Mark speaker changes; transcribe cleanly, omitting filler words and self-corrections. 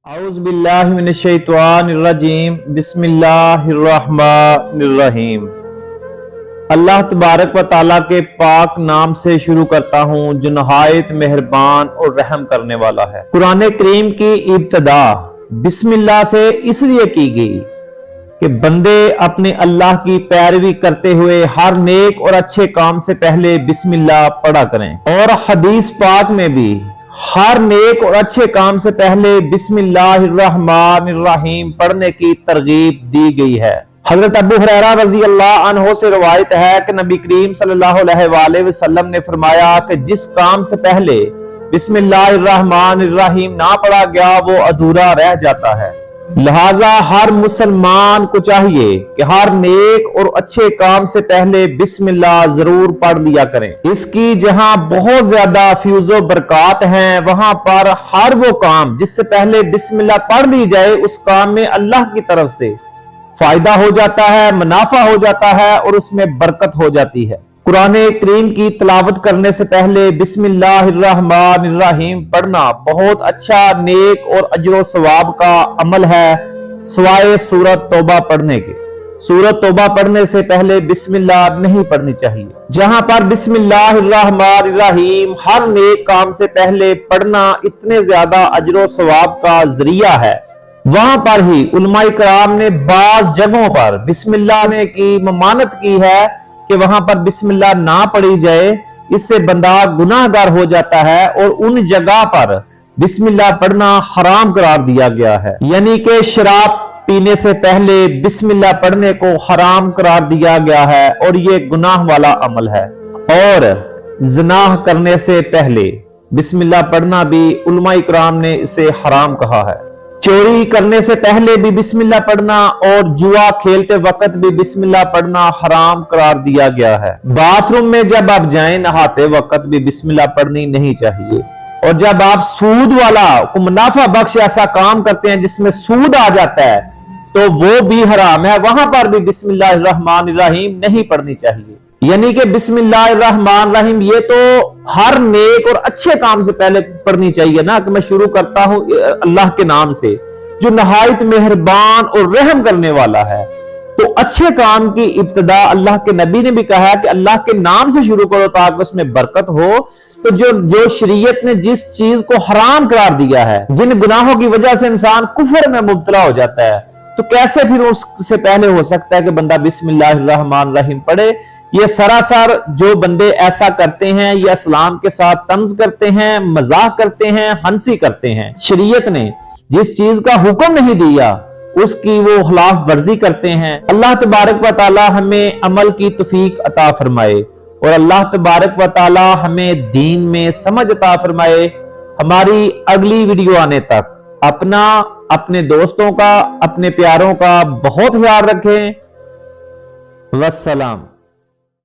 Speaker 1: اعوذ باللہ من الشیطان الرجیم بسم اللہ الرحمن الرحیم۔ اللہ تبارک و تعالیٰ کے پاک نام سے شروع کرتا ہوں جو نہایت مہربان اور رحم کرنے والا ہے۔ قرآن کریم کی ابتدا بسم اللہ سے اس لیے کی گئی کہ بندے اپنے اللہ کی پیروی کرتے ہوئے ہر نیک اور اچھے کام سے پہلے بسم اللہ پڑھا کریں، اور حدیث پاک میں بھی ہر نیک اور اچھے کام سے پہلے بسم اللہ الرحمن الرحیم پڑھنے کی ترغیب دی گئی ہے۔ حضرت ابو ہریرہ رضی اللہ عنہ سے روایت ہے کہ نبی کریم صلی اللہ علیہ وآلہ وسلم نے فرمایا کہ جس کام سے پہلے بسم اللہ الرحمن الرحیم نہ پڑھا گیا وہ ادھورا رہ جاتا ہے۔ لہٰذا ہر مسلمان کو چاہیے کہ ہر نیک اور اچھے کام سے پہلے بسم اللہ ضرور پڑھ لیا کریں۔ اس کی جہاں بہت زیادہ فیوز و برکات ہیں، وہاں پر ہر وہ کام جس سے پہلے بسم اللہ پڑھ لی جائے اس کام میں اللہ کی طرف سے فائدہ ہو جاتا ہے، منافع ہو جاتا ہے اور اس میں برکت ہو جاتی ہے۔ قرآن کریم کی تلاوت کرنے سے پہلے بسم اللہ الرحمن الرحیم پڑھنا بہت اچھا نیک اور اجر و ثواب کا عمل ہے، سوائے سورۃ توبہ پڑھنے کے۔ سورۃ توبہ پڑھنے سے پہلے بسم اللہ نہیں پڑھنی چاہیے۔ جہاں پر بسم اللہ الرحمن الرحیم ہر نیک کام سے پہلے پڑھنا اتنے زیادہ اجر و ثواب کا ذریعہ ہے، وہاں پر ہی علماء کرام نے بعض جگہوں پر بسم اللہ نے کی ممانعت کی ہے کہ وہاں پر بسم اللہ نہ پڑھی جائے، اس سے بندہ گناہ گار ہو جاتا ہے، اور ان جگہ پر بسم اللہ پڑھنا حرام قرار دیا گیا ہے، یعنی کہ شراب پینے سے پہلے بسم اللہ پڑھنے کو حرام قرار دیا گیا ہے اور یہ گناہ والا عمل ہے۔ اور زنا کرنے سے پہلے بسم اللہ پڑھنا بھی علماء کرام نے اسے حرام کہا ہے۔ چوری کرنے سے پہلے بھی بسم اللہ پڑھنا اور جوا کھیلتے وقت بھی بسم اللہ پڑھنا حرام قرار دیا گیا ہے۔ باتھ روم میں جب آپ جائیں نہاتے وقت بھی بسم اللہ پڑھنی نہیں چاہیے، اور جب آپ سود والا کو منافع بخش ایسا کام کرتے ہیں جس میں سود آ جاتا ہے تو وہ بھی حرام ہے، وہاں پر بھی بسم اللہ الرحمن الرحیم نہیں پڑھنی چاہیے۔ یعنی کہ بسم اللہ الرحمن الرحیم یہ تو ہر نیک اور اچھے کام سے پہلے پڑھنی چاہیے نا، کہ میں شروع کرتا ہوں اللہ کے نام سے جو نہایت مہربان اور رحم کرنے والا ہے۔ تو اچھے کام کی ابتدا اللہ کے نبی نے بھی کہا ہے کہ اللہ کے نام سے شروع کرو تاکہ اس میں برکت ہو۔ تو جو شریعت نے جس چیز کو حرام قرار دیا ہے، جن گناہوں کی وجہ سے انسان کفر میں مبتلا ہو جاتا ہے، تو کیسے پھر اس سے پہلے ہو سکتا ہے کہ بندہ بسم اللہ الرحمن الرحیم پڑھے؟ یہ سراسر جو بندے ایسا کرتے ہیں یہ اسلام کے ساتھ طنز کرتے ہیں، مذاق کرتے ہیں، ہنسی کرتے ہیں۔ شریعت نے جس چیز کا حکم نہیں دیا اس کی وہ خلاف ورزی کرتے ہیں۔ اللہ تبارک و تعالی ہمیں عمل کی توفیق عطا فرمائے، اور اللہ تبارک و تعالی ہمیں دین میں سمجھ عطا فرمائے۔ ہماری اگلی ویڈیو آنے تک اپنا، اپنے دوستوں کا، اپنے پیاروں کا بہت خیال رکھیں۔ والسلام۔